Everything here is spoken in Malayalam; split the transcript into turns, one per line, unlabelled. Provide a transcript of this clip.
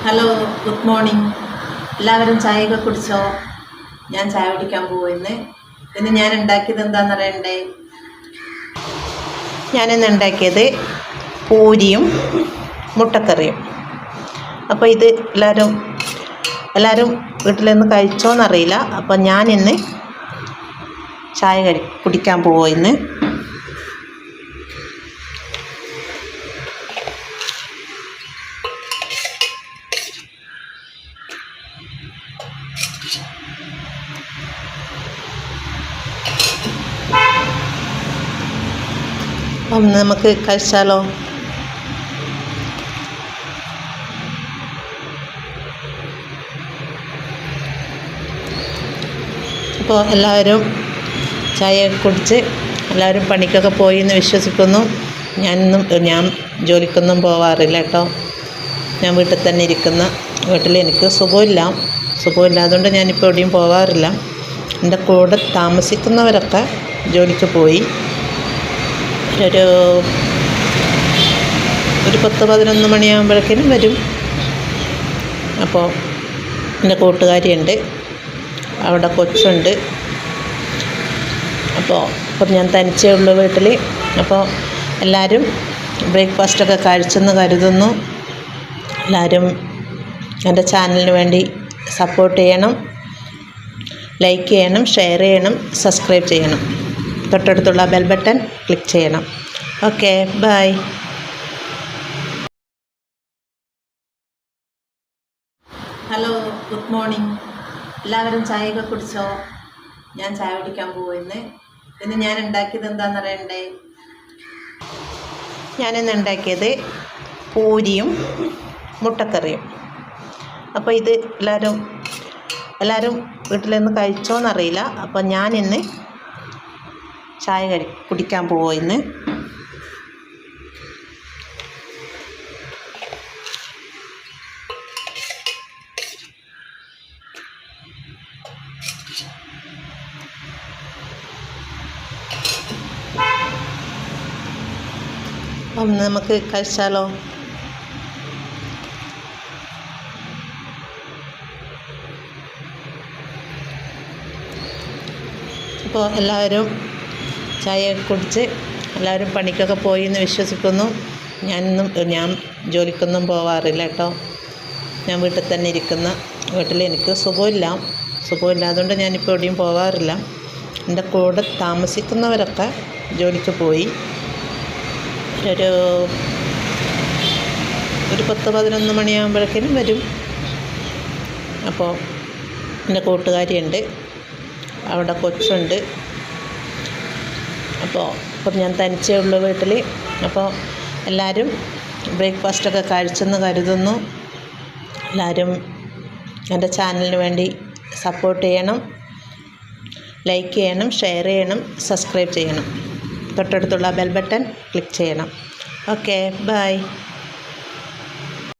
Hello, good morning. എല്ലാവരും ചായയൊക്കെ കുടിച്ചോ? ഞാൻ ചായ കുടിക്കാൻ പോകുന്നു. ഇന്ന് ഞാൻ ഉണ്ടാക്കിയത് എന്താണെന്ന് അറിയണ്ടേ? ഞാനിന്ന് ഉണ്ടാക്കിയത് പൂരിയും മുട്ടക്കറിയും. അപ്പോൾ ഇത് എല്ലാവരും വീട്ടിൽ നിന്ന് കഴിച്ചോന്നറിയില്ല. അപ്പം ഞാനിന്ന് ചായ കുടിക്കാൻ പോകുന്നു. അപ്പം നമുക്ക് കഴിച്ചാലോ? അപ്പോൾ എല്ലാവരും ചായ കുടിച്ച് എല്ലാവരും പണിക്കൊക്കെ പോയി എന്ന് വിശ്വസിക്കുന്നു. ഞാൻ ജോലിക്കൊന്നും പോവാറില്ല കേട്ടോ. ഞാൻ വീട്ടിൽ തന്നെ വീട്ടിൽ എനിക്ക് സുഖമില്ലാത്തതുകൊണ്ട് ഞാനിപ്പോൾ എവിടെയും പോവാറില്ല. എൻ്റെ കൂടെ താമസിക്കുന്നവരൊക്കെ ജോലിക്ക് പോയി. ഒരു 10-11 മണിയാകുമ്പോഴേക്കും വരും. അപ്പോൾ എൻ്റെ കൂട്ടുകാരിയുണ്ട്, അവിടെ കൊച്ചുണ്ട്. അപ്പോൾ ഞാൻ തനിച്ചേ ഉള്ളൂ വീട്ടിൽ. അപ്പോൾ എല്ലാവരും ബ്രേക്ക്ഫാസ്റ്റൊക്കെ കഴിച്ചെന്ന് കരുതുന്നു. എല്ലാവരും എൻ്റെ ചാനലിന് വേണ്ടി സപ്പോർട്ട് ചെയ്യണം, ലൈക്ക് ചെയ്യണം, ഷെയർ ചെയ്യണം, സബ്സ്ക്രൈബ് ചെയ്യണം. തൊട്ടടുത്തുള്ള ബെൽ ബട്ടൺ ക്ലിക്ക് ചെയ്യണം. Okay, bye. Hello, good morning. എല്ലാവരും ചായയൊക്കെ കുടിച്ചോ? ഞാൻ ചായ കുടിക്കാൻ പോകുന്നു. ഇന്ന് ഞാൻ ഉണ്ടാക്കിയത് എന്താണെന്ന് അറിയണ്ടേ? ഞാനിന്ന് ഉണ്ടാക്കിയത് പൂരിയും മുട്ടക്കറിയും. അപ്പോൾ ഇത് എല്ലാവരും വീട്ടിൽ നിന്ന് കഴിച്ചോന്നറിയില്ല. അപ്പം ഞാനിന്ന് ചായ കുടിക്കാൻ പോകുന്നു. അപ്പം നമുക്ക് കഴിച്ചാലോ? അപ്പോൾ എല്ലാവരും ചായ കുടിച്ച് എല്ലാവരും പണിക്കൊക്കെ പോയി എന്ന് വിശ്വസിക്കുന്നു. ഞാൻ ജോലിക്കൊന്നും പോവാറില്ല കേട്ടോ. ഞാൻ വീട്ടിൽ തന്നെ വീട്ടിൽ എനിക്ക് സുഖമില്ലാത്തതുകൊണ്ട് ഞാനിപ്പോൾ എവിടെയും പോവാറില്ല. എൻ്റെ കൂടെ താമസിക്കുന്നവരൊക്കെ ജോലിക്ക് പോയി. ഒരു 10-11 മണിയാകുമ്പോഴേക്കും വരും. അപ്പോൾ എൻ്റെ കൂട്ടുകാരിയുണ്ട്, അവിടെ കൊച്ചുണ്ട്. അപ്പോൾ ഞാൻ തനിച്ചേ ഉള്ളൂ വീട്ടിൽ. അപ്പോൾ എല്ലാവരും ബ്രേക്ക്ഫാസ്റ്റൊക്കെ കഴിച്ചെന്ന് കരുതുന്നു. എല്ലാവരും എൻ്റെ ചാനലിന് വേണ്ടി സപ്പോർട്ട് ചെയ്യണം, ലൈക്ക് ചെയ്യണം, ഷെയർ ചെയ്യണം, സബ്സ്ക്രൈബ് ചെയ്യണം. തൊട്ടടുത്തുള്ള ബെൽ ബട്ടൺ ക്ലിക്ക് ചെയ്യണം. Okay, by.